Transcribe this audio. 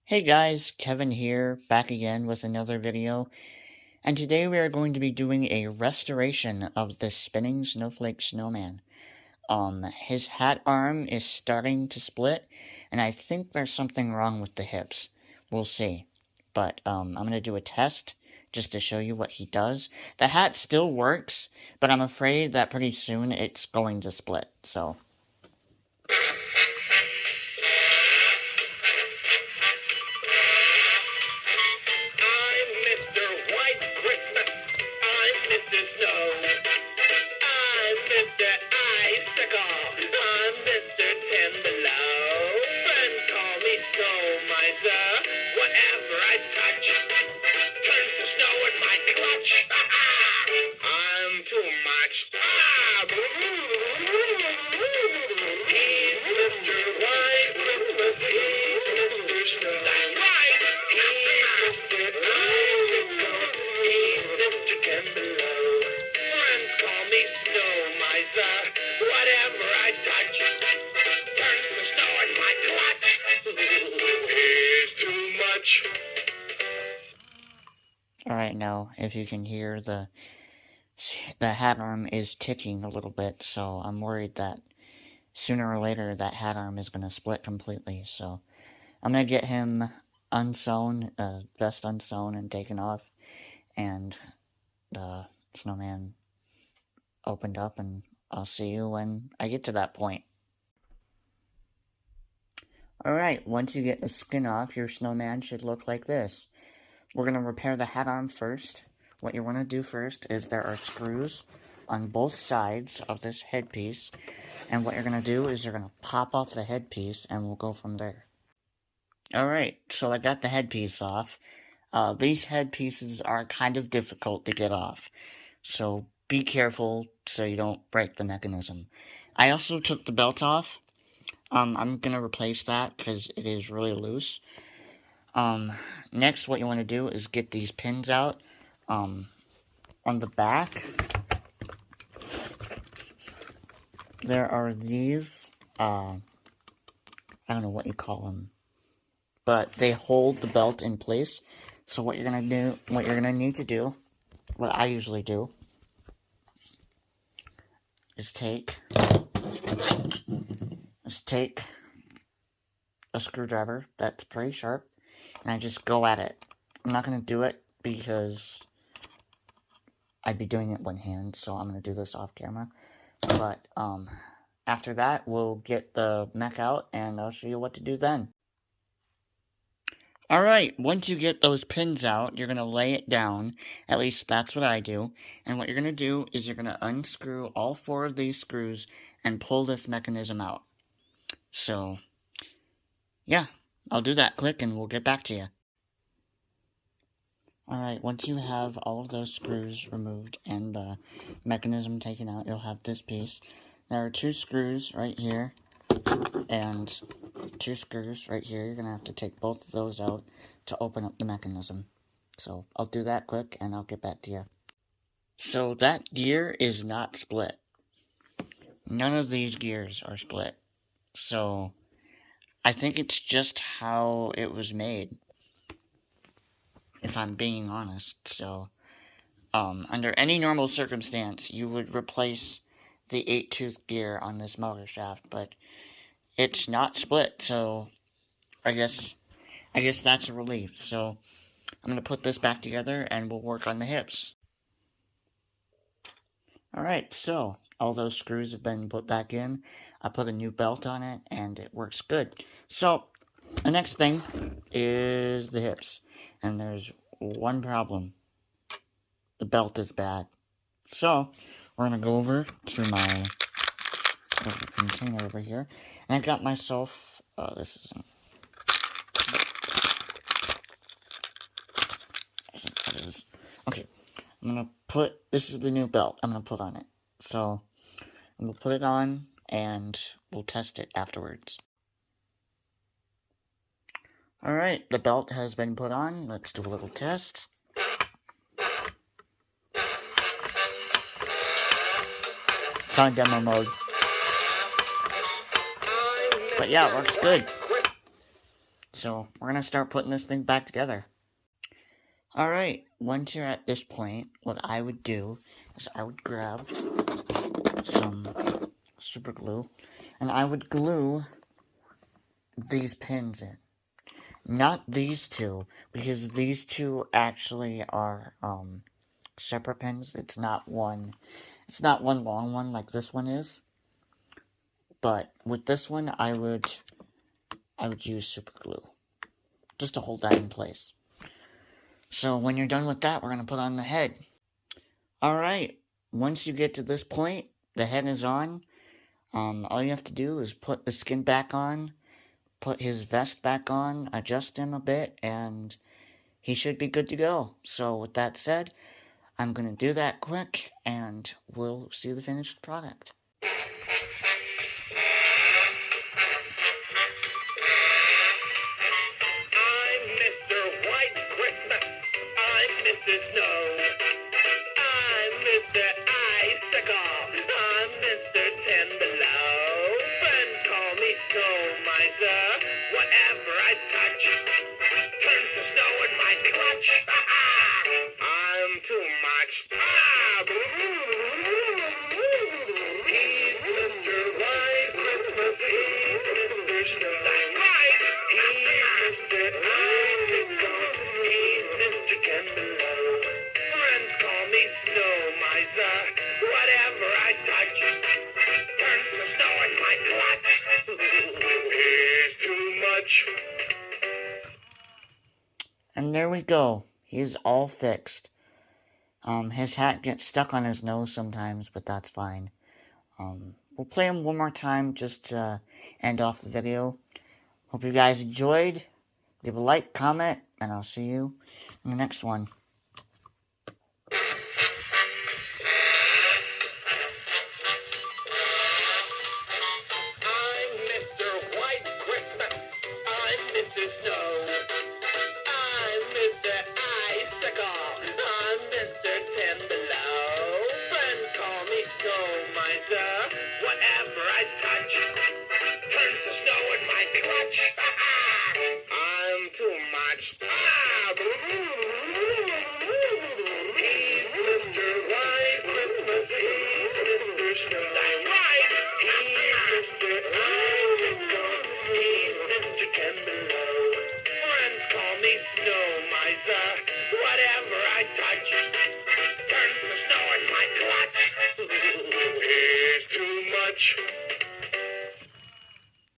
Hey guys, Kevin here, back again with another video, and today we are going to be doing a restoration of the spinning Snowflake Snowman. His hat arm is starting to split, and I think there's something wrong with the hips. We'll see. But, I'm gonna do a test, just to show you what he does. The hat still works, but I'm afraid that pretty soon it's going to split, so... Alright, now, if you can hear, the hat arm is ticking a little bit, so I'm worried that sooner or later that hat arm is going to split completely, so I'm going to get him unsewn, vest unsewn and taken off, and the snowman opened up, and I'll see you when I get to that point. Alright, once you get the skin off, your snowman should look like this. We're going to repair the hat arm first. What you want to do first is there are screws on both sides of this headpiece, and what you're going to do is you're going to pop off the headpiece, and we'll go from there. Alright, so I got the headpiece off. These headpieces are kind of difficult to get off, so be careful so you don't break the mechanism. I also took the belt off. I'm going to replace that because it is really loose. Next, what you want to do is get these pins out. On the back, there are these, I don't know what you call them, but they hold the belt in place. So what you're gonna need to do, what I usually do, is take a screwdriver that's pretty sharp, and I just go at it. I'm not gonna do it because I'd be doing it one hand, so I'm going to do this off camera. But, after that, we'll get the mech out, and I'll show you what to do then. Alright, once you get those pins out, you're going to lay it down. At least that's what I do. And what you're going to do is you're going to unscrew all 4 of these screws and pull this mechanism out. So, yeah, I'll do that quick, and we'll get back to you. Alright, once you have all of those screws removed and the mechanism taken out, you'll have this piece. There are 2 screws right here, and 2 screws right here. You're going to have to take both of those out to open up the mechanism. So, I'll do that quick, and I'll get back to you. So, that gear is not split. None of these gears are split. So, I think it's just how it was made, if I'm being honest. So, under any normal circumstance, you would replace the 8-tooth gear on this motor shaft, but it's not split, so I guess that's a relief. So, I'm going to put this back together, and we'll work on the hips. Alright, so, all those screws have been put back in. I put a new belt on it, and it works good. So, the next thing is the hips. And there's one problem. The belt is bad. So, we're going to go over to my container over here. And I got myself, this isn't, I think that is, okay. I'm going to put, this is the new belt I'm going to put on it. So, I'm going to put it on, and we'll test it afterwards. Alright, the belt has been put on. Let's do a little test. It's on demo mode. But yeah, it works good. So So we're going to start putting this thing back together. Alright, once you're at this point, what I would do is I would grab some super glue, and I would glue these pins in. Not these two, because these two actually are separate pins. It's not one long one like this one is. But with this one, I would use super glue just to hold that in place. So when you're done with that, we're going to put on the head. Alright, once you get to this point, the head is on. All you have to do is put the skin back on, put his vest back on, adjust him a bit, and he should be good to go. So with that said, I'm going to do that quick, and we'll see the finished product. Mr. Snow. I'm Mr. Icicle. I'm Mr. Ten Below. Friends call me Snow Miser. Whatever I touch turns to snow in my clutch. I'm too much. He's Mr. White Christmas. He's Mr. Snow. That's right. He's Mr. Icicle. He's Mr. Ten Below. Friends call me Snow Miser. Whatever I touch turns to snow in my clutch. It's too much. And there we go. He's all fixed. His hat gets stuck on his nose sometimes, but that's fine. We'll play him one more time just to end off the video. Hope you guys enjoyed. Leave a like, comment, and I'll see you in the next one. I'm Mr. White Christmas. I'm Mr. Snow. I'm Mr. Icicle. I'm Mr. Ten Below. Friends call me Snow Miser. Whatever I touch turns to snow in my clutch.